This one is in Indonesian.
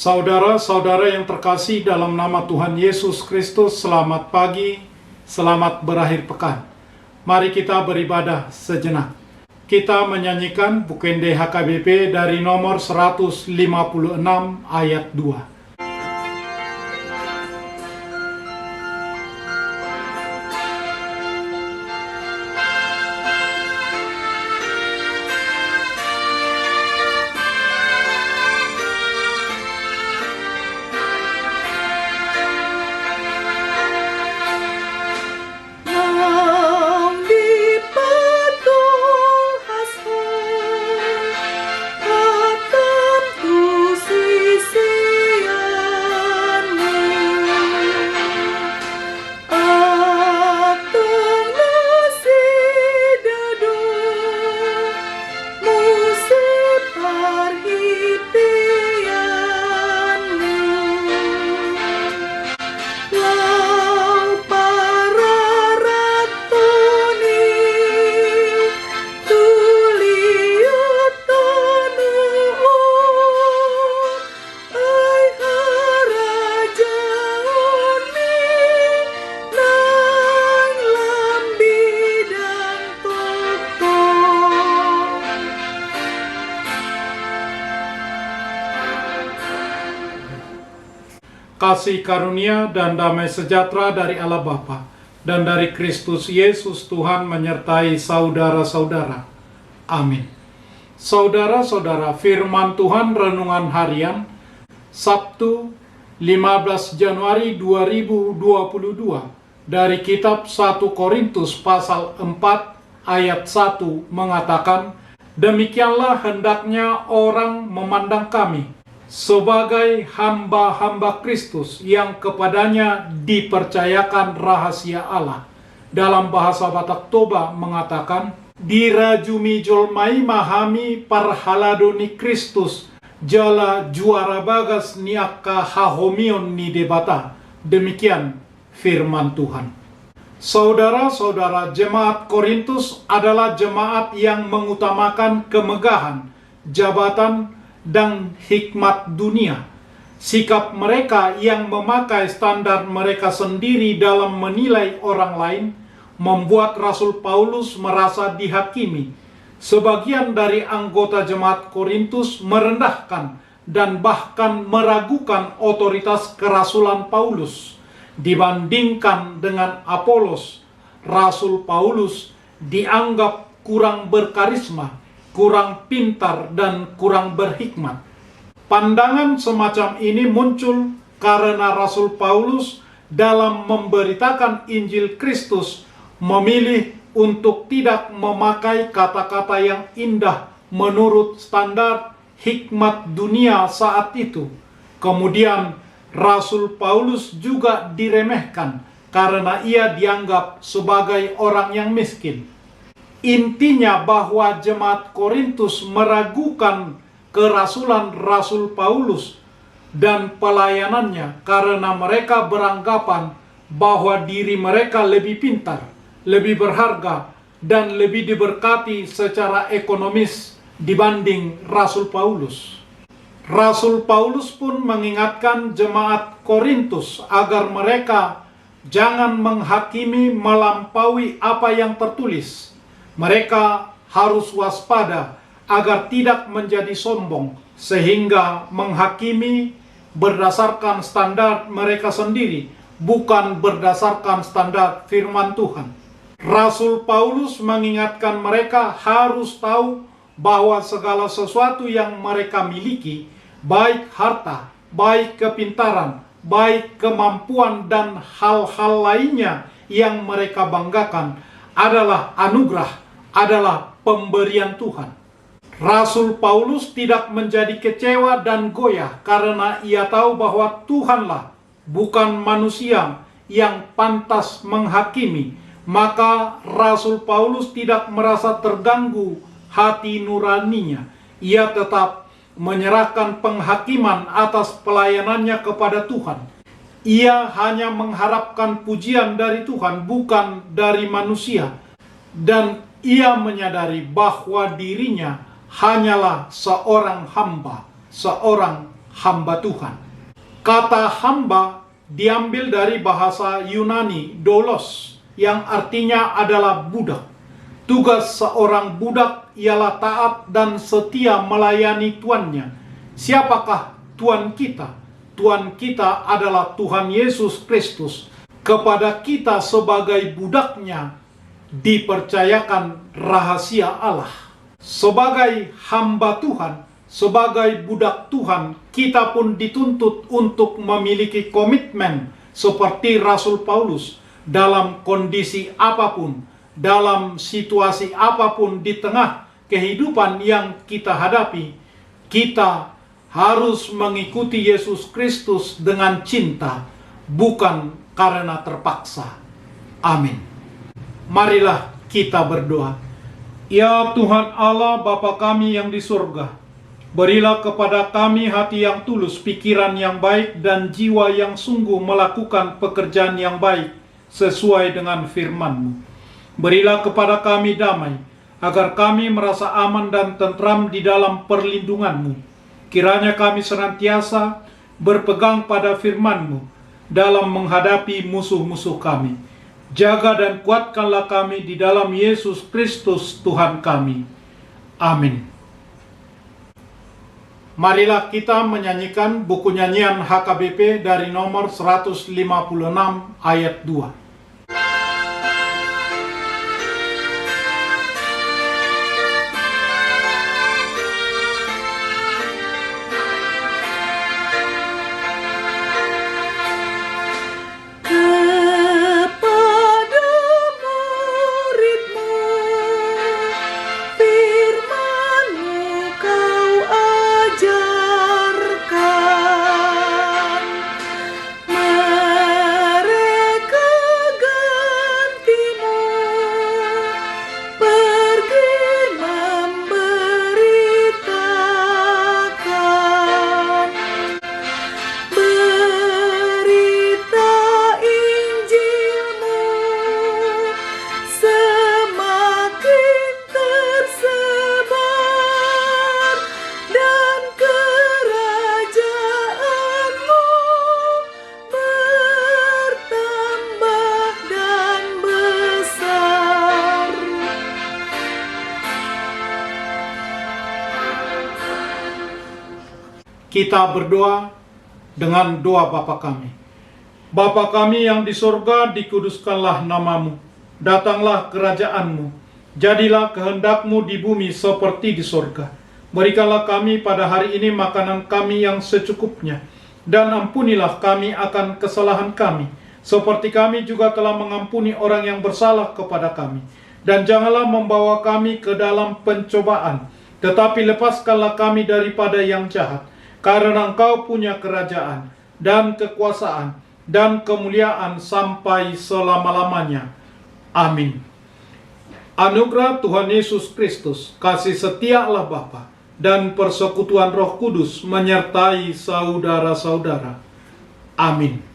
Saudara-saudara yang terkasih dalam nama Tuhan Yesus Kristus, selamat pagi, selamat berakhir pekan. Mari kita beribadah sejenak. Kita menyanyikan Bukende HKBP dari nomor 156 ayat 2. Kasih karunia dan damai sejahtera dari Allah Bapa dan dari Kristus Yesus Tuhan menyertai saudara-saudara. Amin. Saudara-saudara, firman Tuhan renungan harian Sabtu 15 Januari 2022 dari kitab 1 Korintus pasal 4 ayat 1 mengatakan, "Demikianlah hendaknya orang memandang kami sebagai hamba-hamba Kristus yang kepadanya dipercayakan rahasia Allah." Dalam bahasa Batak Toba mengatakan, "Dirajumi jolmai mahami parhaladoni Kristus, jala juara bagas niaka hahomion ni debata." Demikian firman Tuhan. Saudara-saudara, jemaat Korintus adalah jemaat yang mengutamakan kemegahan, jabatan, dan hikmat dunia. Sikap mereka yang memakai standar mereka sendiri dalam menilai orang lain membuat Rasul Paulus merasa dihakimi. Sebagian dari anggota jemaat Korintus merendahkan dan bahkan meragukan otoritas kerasulan Paulus. Dibandingkan dengan Apolos, Rasul Paulus dianggap kurang berkarisma, kurang pintar, dan kurang berhikmat. Pandangan semacam ini muncul karena Rasul Paulus dalam memberitakan Injil Kristus memilih untuk tidak memakai kata-kata yang indah menurut standar hikmat dunia saat itu. Kemudian Rasul Paulus juga diremehkan karena ia dianggap sebagai orang yang miskin. Intinya bahwa jemaat Korintus meragukan kerasulan Rasul Paulus dan pelayanannya karena mereka beranggapan bahwa diri mereka lebih pintar, lebih berharga, dan lebih diberkati secara ekonomis dibanding Rasul Paulus. Rasul Paulus pun mengingatkan jemaat Korintus agar mereka jangan menghakimi melampaui apa yang tertulis. Mereka harus waspada agar tidak menjadi sombong sehingga menghakimi berdasarkan standar mereka sendiri, bukan berdasarkan standar firman Tuhan. Rasul Paulus mengingatkan mereka harus tahu bahwa segala sesuatu yang mereka miliki, baik harta, baik kepintaran, baik kemampuan, dan hal-hal lainnya yang mereka banggakan adalah anugerah, adalah pemberian Tuhan. Rasul Paulus tidak menjadi kecewa dan goyah karena ia tahu bahwa Tuhanlah, bukan manusia, yang pantas menghakimi. Maka Rasul Paulus tidak merasa terganggu hati nuraninya. Ia tetap menyerahkan penghakiman atas pelayanannya kepada Tuhan. Ia hanya mengharapkan pujian dari Tuhan, bukan dari manusia. Dan ia menyadari bahwa dirinya hanyalah seorang hamba, seorang hamba Tuhan. Kata hamba diambil dari bahasa Yunani doulos yang artinya adalah budak. Tugas seorang budak ialah taat dan setia melayani tuannya. Siapakah Tuhan kita? Tuhan kita adalah Tuhan Yesus Kristus. Kepada kita sebagai budaknya dipercayakan rahasia Allah. Sebagai hamba Tuhan, sebagai budak Tuhan, kita pun dituntut untuk memiliki komitmen seperti Rasul Paulus dalam kondisi apapun, dalam situasi apapun di tengah kehidupan yang kita hadapi. Kita harus mengikuti Yesus Kristus dengan cinta, bukan karena terpaksa. Amin. Marilah kita berdoa. Ya Tuhan Allah Bapa kami yang di surga, berilah kepada kami hati yang tulus, pikiran yang baik, dan jiwa yang sungguh melakukan pekerjaan yang baik sesuai dengan firman-Mu. Berilah kepada kami damai, agar kami merasa aman dan tentram di dalam perlindungan-Mu. Kiranya kami senantiasa berpegang pada firman-Mu dalam menghadapi musuh-musuh kami. Jaga dan kuatkanlah kami di dalam Yesus Kristus Tuhan kami. Amin. Marilah kita menyanyikan buku nyanyian HKBP dari nomor 156 ayat 2. Kita berdoa dengan doa Bapa kami. Bapa kami yang di surga, dikuduskanlah nama-Mu. Datanglah kerajaan-Mu. Jadilah kehendak-Mu di bumi seperti di surga. Berikanlah kami pada hari ini makanan kami yang secukupnya. Dan ampunilah kami akan kesalahan kami, seperti kami juga telah mengampuni orang yang bersalah kepada kami. Dan janganlah membawa kami ke dalam pencobaan, tetapi lepaskanlah kami daripada yang jahat. Karena Engkau punya kerajaan dan kekuasaan dan kemuliaan sampai selama-lamanya. Amin. Anugerah Tuhan Yesus Kristus, kasih setia Allah Bapa, dan persekutuan Roh Kudus menyertai saudara-saudara. Amin.